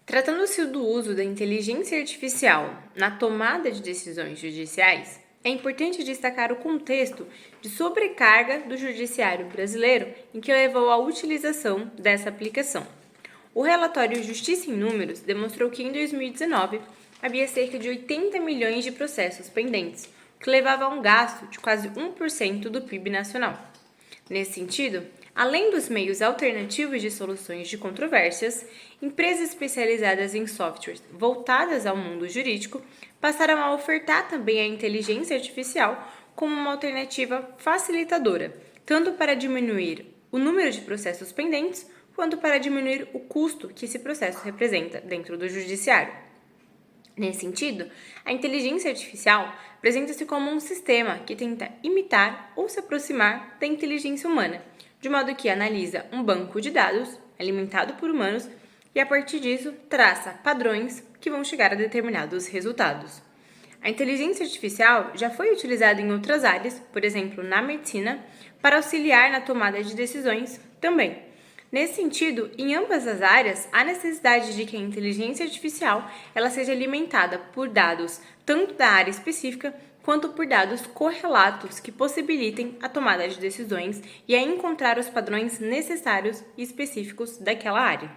Tratando-se do uso da inteligência artificial na tomada de decisões judiciais, é importante destacar o contexto de sobrecarga do judiciário brasileiro em que levou à utilização dessa aplicação. O relatório Justiça em Números demonstrou que em 2019 havia cerca de 80 milhões de processos pendentes, o que levava a um gasto de quase 1% do PIB nacional. Nesse sentido, além dos meios alternativos de soluções de controvérsias, empresas especializadas em softwares voltadas ao mundo jurídico passaram a ofertar também a inteligência artificial como uma alternativa facilitadora, tanto para diminuir o número de processos pendentes, quanto para diminuir o custo que esse processo representa dentro do judiciário. Nesse sentido, a inteligência artificial apresenta-se como um sistema que tenta imitar ou se aproximar da inteligência humana, de modo que analisa um banco de dados alimentado por humanos e, a partir disso, traça padrões que vão chegar a determinados resultados. A inteligência artificial já foi utilizada em outras áreas, por exemplo, na medicina, para auxiliar na tomada de decisões também. Nesse sentido, em ambas as áreas, há necessidade de que a inteligência artificial ela seja alimentada por dados tanto da área específica quanto por dados correlatos que possibilitem a tomada de decisões e a encontrar os padrões necessários e específicos daquela área.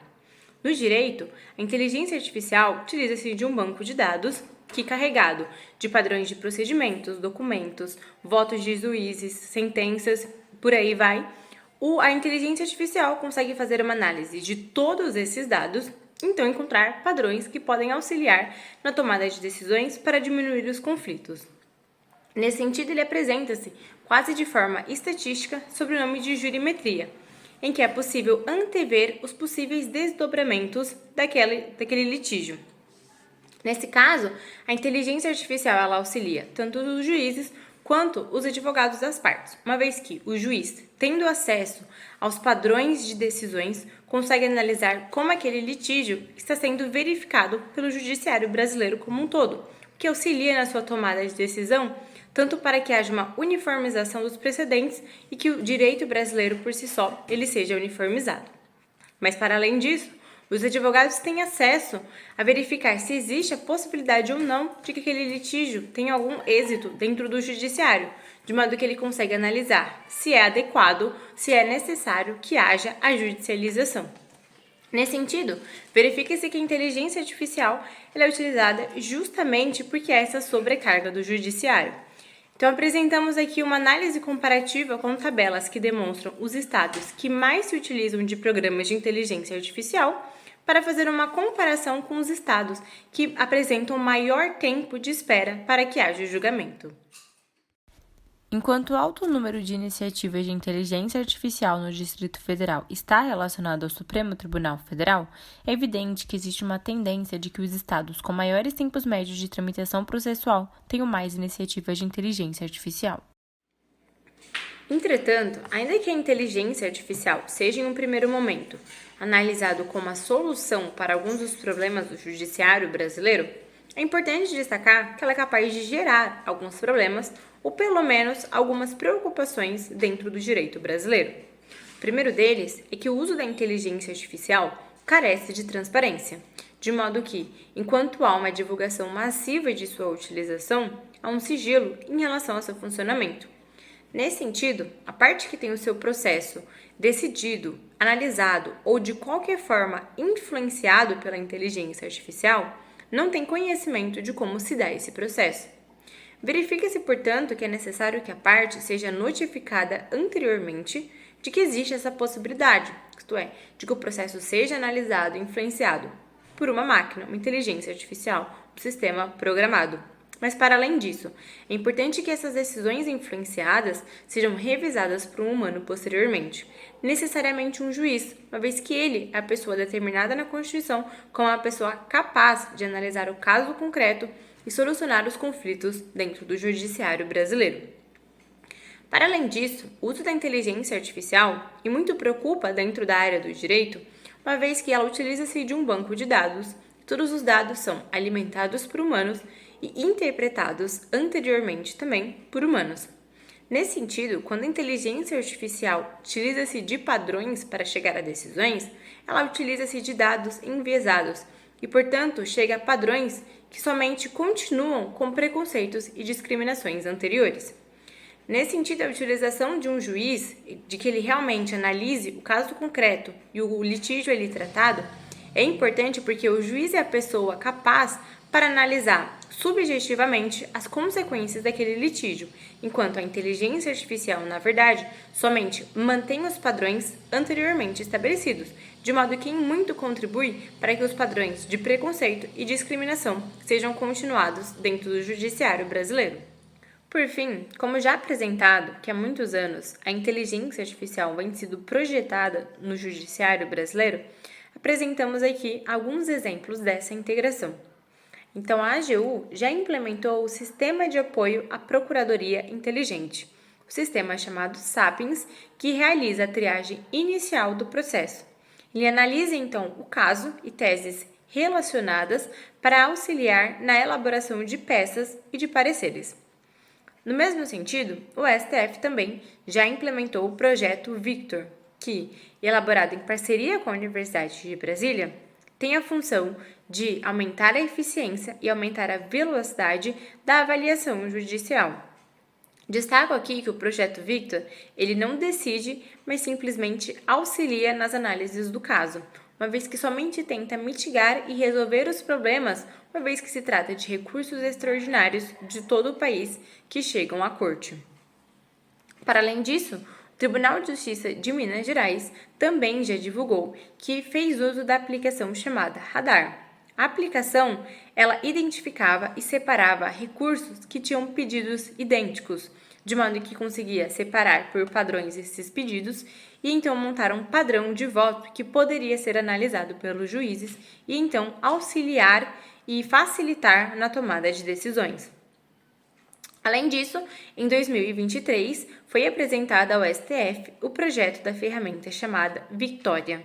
No direito, a inteligência artificial utiliza-se de um banco de dados que, carregado de padrões de procedimentos, documentos, votos de juízes, sentenças, por aí vai, a inteligência artificial consegue fazer uma análise de todos esses dados, então encontrar padrões que podem auxiliar na tomada de decisões para diminuir os conflitos. Nesse sentido, ele apresenta-se quase de forma estatística sob o nome de jurimetria, em que é possível antever os possíveis desdobramentos daquele litígio. Nesse caso, a inteligência artificial ela auxilia tanto os juízes quanto os advogados das partes, uma vez que o juiz, tendo acesso aos padrões de decisões, consegue analisar como aquele litígio está sendo verificado pelo judiciário brasileiro como um todo, o que auxilia na sua tomada de decisão, tanto para que haja uma uniformização dos precedentes e que o direito brasileiro por si só ele seja uniformizado. Mas para além disso, os advogados têm acesso a verificar se existe a possibilidade ou não de que aquele litígio tenha algum êxito dentro do judiciário, de modo que ele consegue analisar se é adequado, se é necessário que haja a judicialização. Nesse sentido, verifica-se que a inteligência artificial ela é utilizada justamente porque há essa sobrecarga do judiciário. Então, apresentamos aqui uma análise comparativa com tabelas que demonstram os estados que mais se utilizam de programas de inteligência artificial para fazer uma comparação com os estados que apresentam maior tempo de espera para que haja julgamento. Enquanto o alto número de iniciativas de inteligência artificial no Distrito Federal está relacionado ao Supremo Tribunal Federal, é evidente que existe uma tendência de que os estados com maiores tempos médios de tramitação processual tenham mais iniciativas de inteligência artificial. Entretanto, ainda que a inteligência artificial seja, em um primeiro momento, analisado como a solução para alguns dos problemas do judiciário brasileiro, é importante destacar que ela é capaz de gerar alguns problemas ou, pelo menos, algumas preocupações dentro do direito brasileiro. O primeiro deles é que o uso da inteligência artificial carece de transparência, de modo que, enquanto há uma divulgação massiva de sua utilização, há um sigilo em relação ao seu funcionamento. Nesse sentido, a parte que tem o seu processo decidido, analisado ou de qualquer forma influenciado pela inteligência artificial não tem conhecimento de como se dá esse processo. Verifica-se, portanto, que é necessário que a parte seja notificada anteriormente de que existe essa possibilidade, isto é, de que o processo seja analisado e influenciado por uma máquina, uma inteligência artificial, um sistema programado. Mas, para além disso, é importante que essas decisões influenciadas sejam revisadas por um humano posteriormente, necessariamente um juiz, uma vez que ele é a pessoa determinada na Constituição como a pessoa capaz de analisar o caso concreto e solucionar os conflitos dentro do judiciário brasileiro. Para além disso, o uso da inteligência artificial e muito preocupa dentro da área do direito, uma vez que ela utiliza-se de um banco de dados. Todos os dados são alimentados por humanos e interpretados anteriormente também por humanos. Nesse sentido, quando a inteligência artificial utiliza-se de padrões para chegar a decisões, ela utiliza-se de dados enviesados e, portanto, chega a padrões que somente continuam com preconceitos e discriminações anteriores. Nesse sentido, a utilização de um juiz, de que ele realmente analise o caso concreto e o litígio ali tratado, é importante porque o juiz é a pessoa capaz para analisar subjetivamente as consequências daquele litígio, enquanto a inteligência artificial, na verdade, somente mantém os padrões anteriormente estabelecidos, de modo que muito contribui para que os padrões de preconceito e discriminação sejam continuados dentro do judiciário brasileiro. Por fim, como já apresentado que há muitos anos a inteligência artificial vem sendo projetada no judiciário brasileiro, apresentamos aqui alguns exemplos dessa integração. Então, a AGU já implementou o Sistema de Apoio à Procuradoria Inteligente, o sistema chamado Sapiens, que realiza a triagem inicial do processo. Ele analisa, então, o caso e teses relacionadas para auxiliar na elaboração de peças e de pareceres. No mesmo sentido, o STF também já implementou o projeto Victor, que, elaborado em parceria com a Universidade de Brasília, tem a função de aumentar a eficiência e aumentar a velocidade da avaliação judicial. Destaco aqui que o projeto Victor, ele não decide, mas simplesmente auxilia nas análises do caso, uma vez que somente tenta mitigar e resolver os problemas, uma vez que se trata de recursos extraordinários de todo o país que chegam à corte. Para além disso, o Tribunal de Justiça de Minas Gerais também já divulgou que fez uso da aplicação chamada Radar. A aplicação, ela identificava e separava recursos que tinham pedidos idênticos, de modo que conseguia separar por padrões esses pedidos e então montar um padrão de voto que poderia ser analisado pelos juízes e então auxiliar e facilitar na tomada de decisões. Além disso, em 2023, foi apresentado ao STF o projeto da ferramenta chamada Victoria.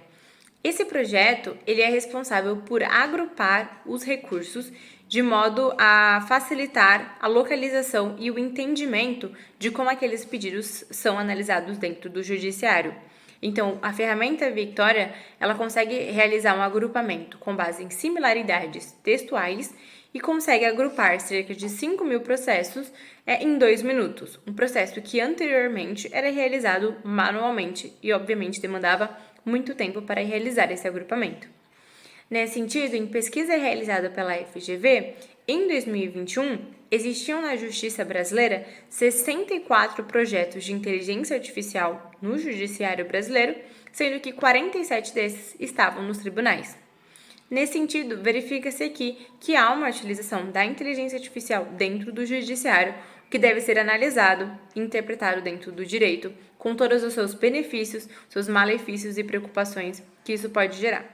Esse projeto ele é responsável por agrupar os recursos de modo a facilitar a localização e o entendimento de como aqueles pedidos são analisados dentro do judiciário. Então, a ferramenta Victoria, ela consegue realizar um agrupamento com base em similaridades textuais e consegue agrupar cerca de 5.000 processos em 2 minutos. Um processo que anteriormente era realizado manualmente e, obviamente, demandava muito tempo para realizar esse agrupamento. Nesse sentido, em pesquisa realizada pela FGV, em 2021, existiam na Justiça brasileira 64 projetos de inteligência artificial no Judiciário brasileiro, sendo que 47 desses estavam nos tribunais. Nesse sentido, verifica-se aqui que há uma utilização da inteligência artificial dentro do judiciário, que deve ser analisado e interpretado dentro do direito, com todos os seus benefícios, seus malefícios e preocupações que isso pode gerar.